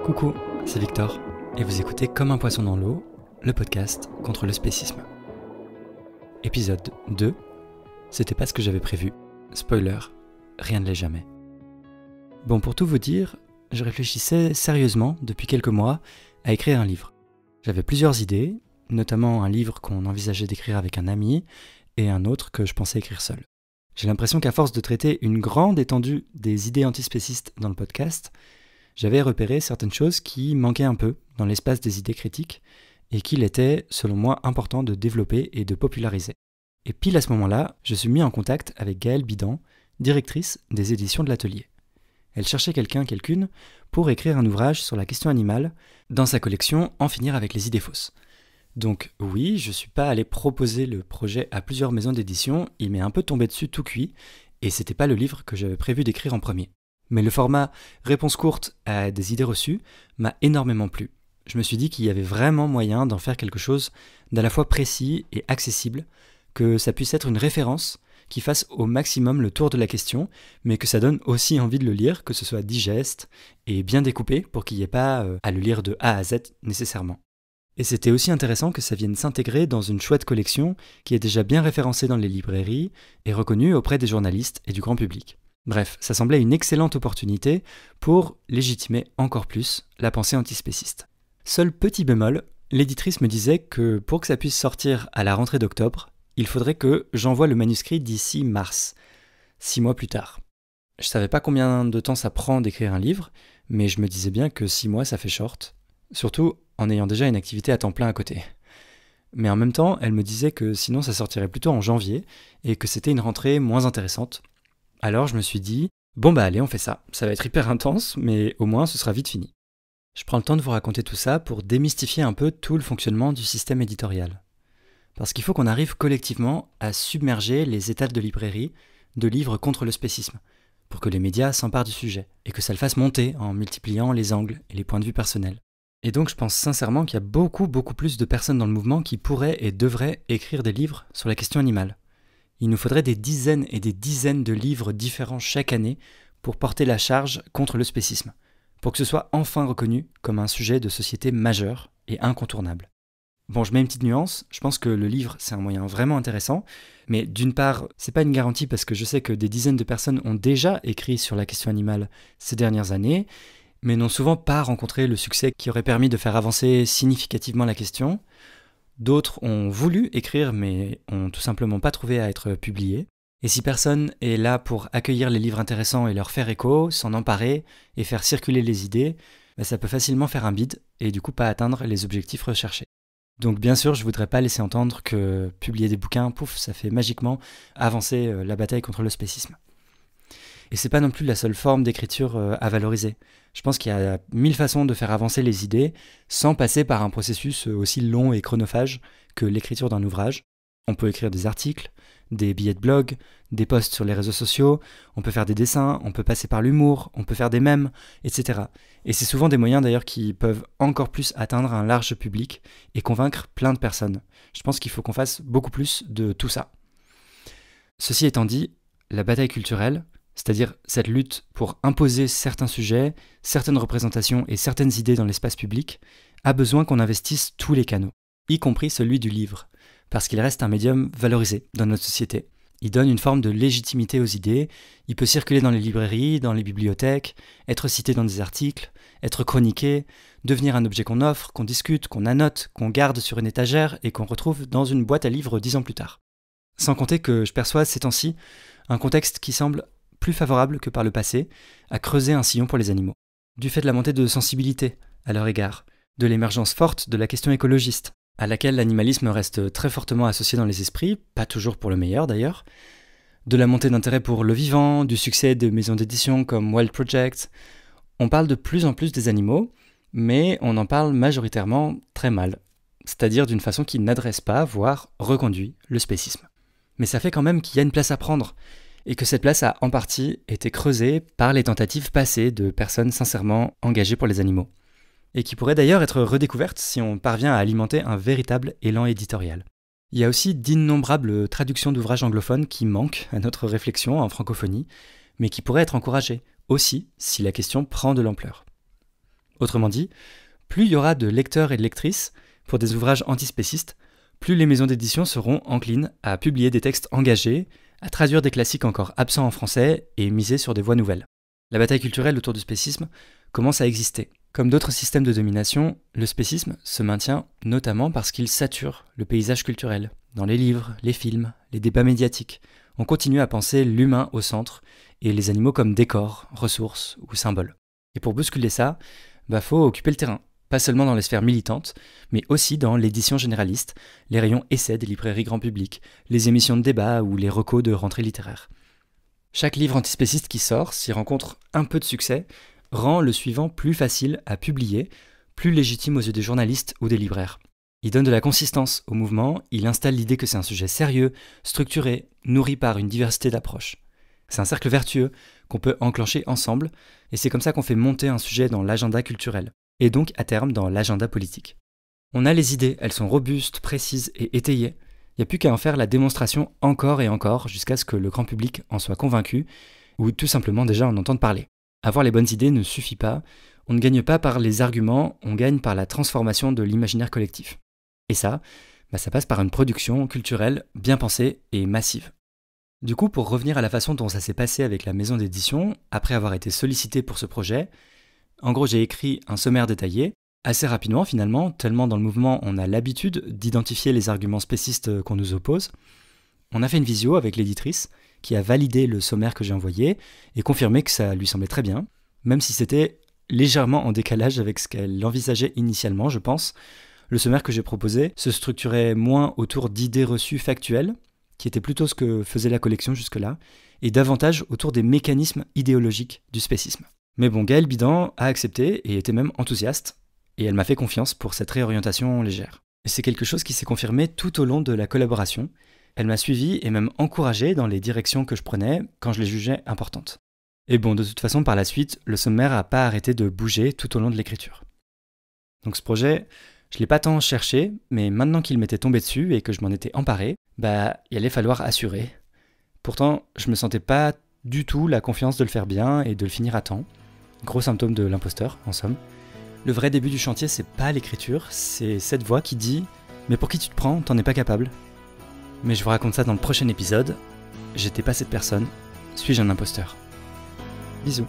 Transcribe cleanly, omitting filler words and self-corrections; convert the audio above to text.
Coucou, c'est Victor, et vous écoutez Comme un poisson dans l'eau, le podcast contre le spécisme. Épisode 2, c'était pas ce que j'avais prévu. Spoiler, rien ne l'est jamais. Bon, pour tout vous dire, je réfléchissais sérieusement depuis quelques mois à écrire un livre. J'avais plusieurs idées, notamment un livre qu'on envisageait d'écrire avec un ami, et un autre que je pensais écrire seul. J'ai l'impression qu'à force de traiter une grande étendue des idées antispécistes dans le podcast, j'avais repéré certaines choses qui manquaient un peu dans l'espace des idées critiques et qu'il était, selon moi, important de développer et de populariser. Et pile à ce moment-là, je suis mis en contact avec Gaëlle Bidan, directrice des éditions de l'Atelier. Elle cherchait quelqu'une, pour écrire un ouvrage sur la question animale dans sa collection En finir avec les idées fausses. Donc oui, je suis pas allé proposer le projet à plusieurs maisons d'édition, il m'est un peu tombé dessus tout cuit, et c'était pas le livre que j'avais prévu d'écrire en premier. Mais le format réponse courte à des idées reçues m'a énormément plu. Je me suis dit qu'il y avait vraiment moyen d'en faire quelque chose d'à la fois précis et accessible, que ça puisse être une référence qui fasse au maximum le tour de la question, mais que ça donne aussi envie de le lire, que ce soit digeste et bien découpé pour qu'il n'y ait pas à le lire de A à Z nécessairement. Et c'était aussi intéressant que ça vienne s'intégrer dans une chouette collection qui est déjà bien référencée dans les librairies et reconnue auprès des journalistes et du grand public. Bref, ça semblait une excellente opportunité pour légitimer encore plus la pensée antispéciste. Seul petit bémol, l'éditrice me disait que pour que ça puisse sortir à la rentrée d'octobre, il faudrait que j'envoie le manuscrit d'ici mars, 6 mois plus tard. Je savais pas combien de temps ça prend d'écrire un livre, mais je me disais bien que 6 mois ça fait short, surtout en ayant déjà une activité à temps plein à côté. Mais en même temps, elle me disait que sinon ça sortirait plutôt en janvier, et que c'était une rentrée moins intéressante. Alors je me suis dit, bon bah allez on fait ça va être hyper intense, mais au moins ce sera vite fini. Je prends le temps de vous raconter tout ça pour démystifier un peu tout le fonctionnement du système éditorial. Parce qu'il faut qu'on arrive collectivement à submerger les étals de librairie de livres contre le spécisme, pour que les médias s'emparent du sujet, et que ça le fasse monter en multipliant les angles et les points de vue personnels. Et donc je pense sincèrement qu'il y a beaucoup plus de personnes dans le mouvement qui pourraient et devraient écrire des livres sur la question animale. Il nous faudrait des dizaines et des dizaines de livres différents chaque année pour porter la charge contre le spécisme, pour que ce soit enfin reconnu comme un sujet de société majeur et incontournable. Bon, je mets une petite nuance, je pense que le livre c'est un moyen vraiment intéressant, mais d'une part, c'est pas une garantie parce que je sais que des dizaines de personnes ont déjà écrit sur la question animale ces dernières années, mais n'ont souvent pas rencontré le succès qui aurait permis de faire avancer significativement la question. D'autres ont voulu écrire mais ont tout simplement pas trouvé à être publiés. Et si personne est là pour accueillir les livres intéressants et leur faire écho, s'en emparer et faire circuler les idées, ça peut facilement faire un bide et du coup pas atteindre les objectifs recherchés. Donc bien sûr, je voudrais pas laisser entendre que publier des bouquins, pouf, ça fait magiquement avancer la bataille contre le spécisme. Et c'est pas non plus la seule forme d'écriture à valoriser. Je pense qu'il y a 1000 façons de faire avancer les idées sans passer par un processus aussi long et chronophage que l'écriture d'un ouvrage. On peut écrire des articles, des billets de blog, des posts sur les réseaux sociaux, on peut faire des dessins, on peut passer par l'humour, on peut faire des mèmes, etc. Et c'est souvent des moyens d'ailleurs qui peuvent encore plus atteindre un large public et convaincre plein de personnes. Je pense qu'il faut qu'on fasse beaucoup plus de tout ça. Ceci étant dit, la bataille culturelle, c'est-à-dire cette lutte pour imposer certains sujets, certaines représentations et certaines idées dans l'espace public, a besoin qu'on investisse tous les canaux, y compris celui du livre, parce qu'il reste un médium valorisé dans notre société. Il donne une forme de légitimité aux idées, il peut circuler dans les librairies, dans les bibliothèques, être cité dans des articles, être chroniqué, devenir un objet qu'on offre, qu'on discute, qu'on annote, qu'on garde sur une étagère et qu'on retrouve dans une boîte à livres 10 ans plus tard. Sans compter que je perçois ces temps-ci un contexte qui semble plus favorable que par le passé à creuser un sillon pour les animaux. Du fait de la montée de sensibilité à leur égard, de l'émergence forte de la question écologiste, à laquelle l'animalisme reste très fortement associé dans les esprits, pas toujours pour le meilleur d'ailleurs, de la montée d'intérêt pour le vivant, du succès de maisons d'édition comme Wild Project, on parle de plus en plus des animaux, mais on en parle majoritairement très mal, c'est-à-dire d'une façon qui n'adresse pas, voire reconduit, le spécisme. Mais ça fait quand même qu'il y a une place à prendre, et que cette place a en partie été creusée par les tentatives passées de personnes sincèrement engagées pour les animaux, et qui pourrait d'ailleurs être redécouverte si on parvient à alimenter un véritable élan éditorial. Il y a aussi d'innombrables traductions d'ouvrages anglophones qui manquent à notre réflexion en francophonie, mais qui pourraient être encouragées, aussi si la question prend de l'ampleur. Autrement dit, plus il y aura de lecteurs et de lectrices pour des ouvrages antispécistes, plus les maisons d'édition seront enclines à publier des textes engagés, à traduire des classiques encore absents en français et miser sur des voies nouvelles. La bataille culturelle autour du spécisme commence à exister. Comme d'autres systèmes de domination, le spécisme se maintient notamment parce qu'il sature le paysage culturel. Dans les livres, les films, les débats médiatiques, on continue à penser l'humain au centre et les animaux comme décors, ressources ou symboles. Et pour bousculer ça, faut occuper le terrain. Pas seulement dans les sphères militantes, mais aussi dans l'édition généraliste, les rayons essais des librairies grand public, les émissions de débat ou les recos de rentrée littéraire. Chaque livre antispéciste qui sort, s'il rencontre un peu de succès, rend le suivant plus facile à publier, plus légitime aux yeux des journalistes ou des libraires. Il donne de la consistance au mouvement, il installe l'idée que c'est un sujet sérieux, structuré, nourri par une diversité d'approches. C'est un cercle vertueux qu'on peut enclencher ensemble, et c'est comme ça qu'on fait monter un sujet dans l'agenda culturel, et donc à terme dans l'agenda politique. On a les idées, elles sont robustes, précises et étayées. Il n'y a plus qu'à en faire la démonstration encore et encore jusqu'à ce que le grand public en soit convaincu, ou tout simplement déjà en entende parler. Avoir les bonnes idées ne suffit pas, on ne gagne pas par les arguments, on gagne par la transformation de l'imaginaire collectif. Et ça passe par une production culturelle bien pensée et massive. Du coup, pour revenir à la façon dont ça s'est passé avec la maison d'édition, après avoir été sollicité pour ce projet, en gros j'ai écrit un sommaire détaillé, assez rapidement finalement, tellement dans le mouvement on a l'habitude d'identifier les arguments spécistes qu'on nous oppose. On a fait une visio avec l'éditrice, qui a validé le sommaire que j'ai envoyé et confirmé que ça lui semblait très bien, même si c'était légèrement en décalage avec ce qu'elle envisageait initialement, je pense. Le sommaire que j'ai proposé se structurait moins autour d'idées reçues factuelles, qui était plutôt ce que faisait la collection jusque-là, et davantage autour des mécanismes idéologiques du spécisme. Mais bon, Gaëlle Bidan a accepté et était même enthousiaste, et elle m'a fait confiance pour cette réorientation légère. Et c'est quelque chose qui s'est confirmé tout au long de la collaboration. Elle m'a suivi et même encouragé dans les directions que je prenais quand je les jugeais importantes. Et bon, de toute façon, par la suite, le sommaire n'a pas arrêté de bouger tout au long de l'écriture. Donc ce projet, je ne l'ai pas tant cherché, mais maintenant qu'il m'était tombé dessus et que je m'en étais emparé, il allait falloir assurer. Pourtant, je me sentais pas du tout la confiance de le faire bien et de le finir à temps. Gros symptôme de l'imposteur, en somme. Le vrai début du chantier, c'est pas l'écriture, c'est cette voix qui dit « Mais pour qui tu te prends, t'en es pas capable ?» Mais je vous raconte ça dans le prochain épisode. J'étais pas cette personne. Suis-je un imposteur ? Bisous.